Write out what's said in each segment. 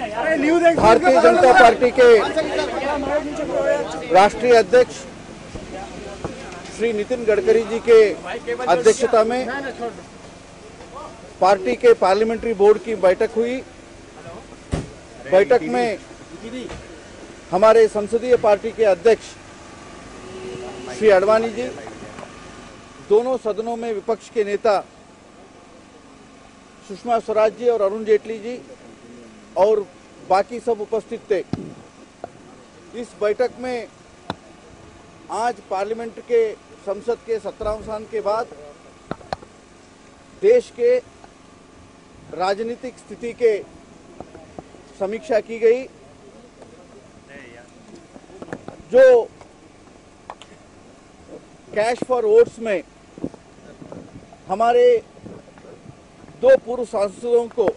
Bharatiya Janata party के राष्ट्रीय अध्यक्ष श्री नितिन गडकरी जी के अध्यक्षता में पार्टी के पार्लियामेंट्री बोर्ड की बैठक हुई। बैठक में हमारे संसदीय पार्टी के अध्यक्ष श्री आडवाणी जी, दोनों सदनों में विपक्ष के नेता सुषमा स्वराज जी और अरुण जेटली जी और बाकी सब उपस्थित थे। इस बैठक में आज पार्लियामेंट के संसद के 17वें सत्र के बाद देश के राजनीतिक स्थिति के समीक्षा की गई। जो कैश फॉर वोट्स में हमारे दो पूर्व सांसदों को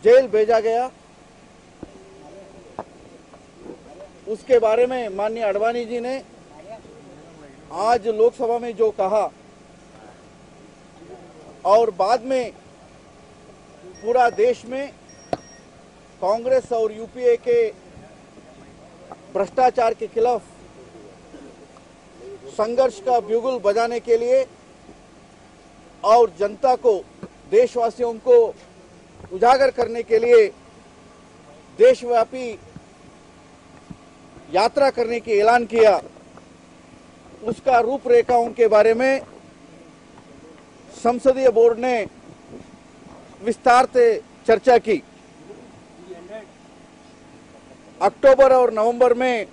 जेल भेजा गया, उसके बारे में माननीय आडवाणी जी ने आज लोकसभा में जो कहा और बाद में पूरा देश में कांग्रेस और यूपीए के भ्रष्टाचार के खिलाफ संघर्ष का ब्यूगल बजाने के लिए और जनता को, देशवासियों को उजागर करने के लिए देशव्यापी यात्रा करने की ऐलान किया, उसका रूपरेखाओं के बारे में संसदीय बोर्ड ने विस्तार से चर्चा की। अक्टूबर और नवंबर में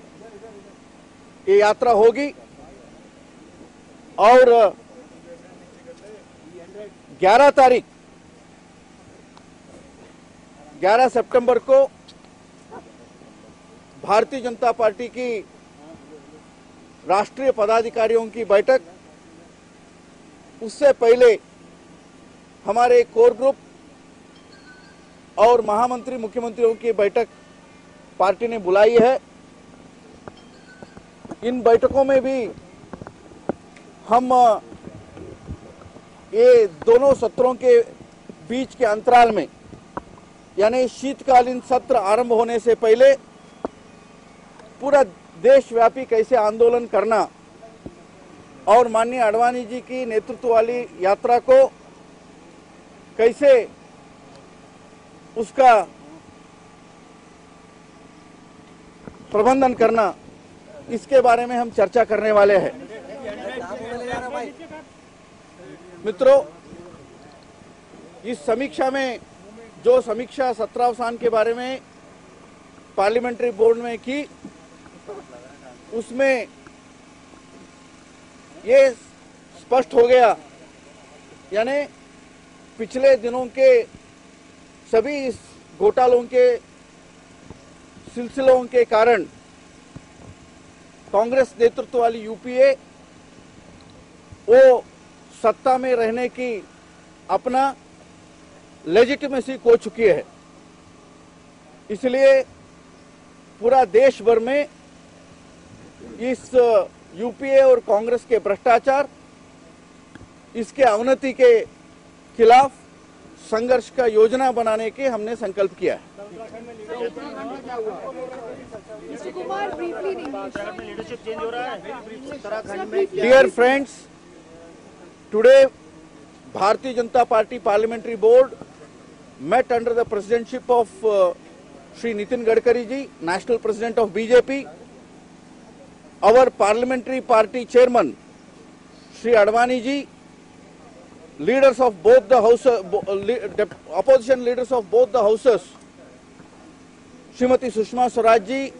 ये यात्रा होगी और 11 सितंबर को भारतीय जनता पार्टी की राष्ट्रीय पदाधिकारियों की बैठक, उससे पहले हमारे कोर ग्रुप और महामंत्री मुख्यमंत्रियों की बैठक पार्टी ने बुलाई है। इन बैठकों में भी हम ये दोनों सत्रों के बीच के अंतराल में, यानी शीतकालीन सत्र आरंभ होने से पहले पूरा देशव्यापी कैसे आंदोलन करना और माननीय आडवाणी जी की नेतृत्व वाली यात्रा को कैसे उसका प्रबंधन करना, इसके बारे में हम चर्चा करने वाले हैं। मित्रों, इस समीक्षा में जो समीक्षा 17वें सत्र के बारे में पार्लियामेंट्री बोर्ड में की, उसमें ये स्पष्ट हो गया, यानी पिछले दिनों के सभी इस घोटालों के सिलसिलों के कारण कांग्रेस नेतृत्व वाली यूपीए वो सत्ता में रहने की अपना लेजिटिमेसी खो चुकी है। इसलिए पूरा देश भर में इस यूपीए और कांग्रेस के भ्रष्टाचार, इसके अवनति के खिलाफ संघर्ष का योजना बनाने के हमने संकल्प किया है। Dear friends, today Bharatiya Janata Party Parliamentary Board met under the presidentship of Shri Nitin Gadkari ji, National President of BJP. Our parliamentary party chairman Shri Advani ji, leaders of both the houses, opposition leaders of both the houses, Srimati Sushma Swaraj ji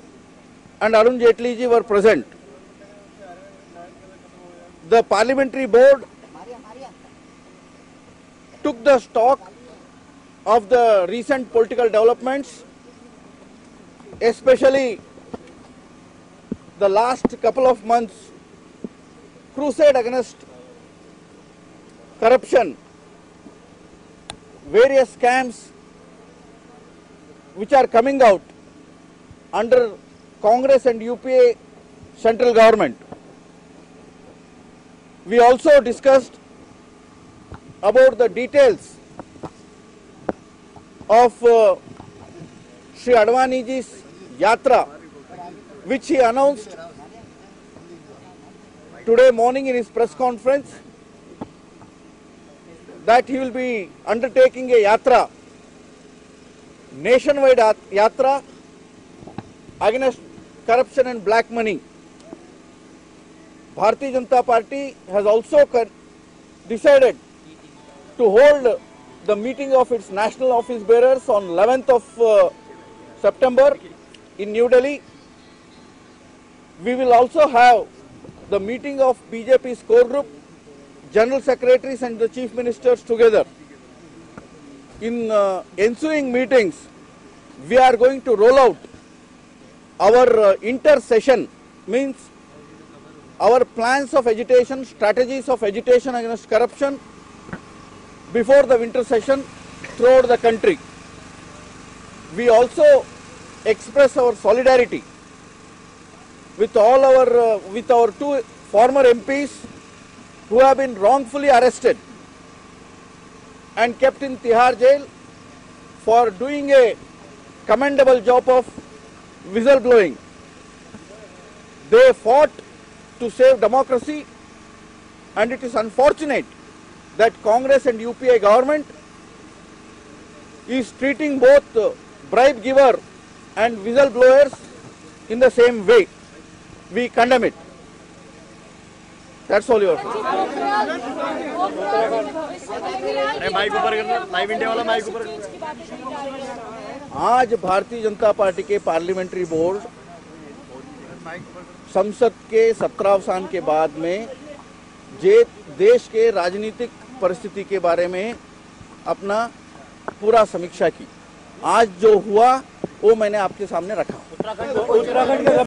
and Arun Jetli ji were present. The parliamentary board took the stock of the recent political developments, especially the last couple of months crusade against corruption, various scams which are coming out under Congress and UPA central government. We also discussed about the details of Shri Advani ji's yatra, which he announced today morning in his press conference, that he will be undertaking a yatra, nationwide yatra against corruption and black money. Bharatiya Janata Party has also decided to hold the meeting of its national office bearers on 11th of September in New Delhi. We will also have the meeting of BJP's core group, general secretaries and the chief ministers together. In ensuing meetings, we are going to roll out our inter-session, means our plans of agitation, strategies of agitation against corruption before the winter session throughout the country. We also express our solidarity with all our two former MPs who have been wrongfully arrested and kept in Tihar jail for doing a commendable job of whistleblowing. They fought to save democracy, and it is unfortunate that Congress and UPA government is treating both bribe giver and whistleblowers in the same way. We condemn it. That's all yours. आज Bharatiya Janata party के parliamentary board संसद के सत्रावसान के बाद में देश के राजनीतिक परिस्थिति के बारे में अपना पूरा समीक्षा की। आज जो हुआ वो मैंने आपके सामने रखा। उत्तराखंड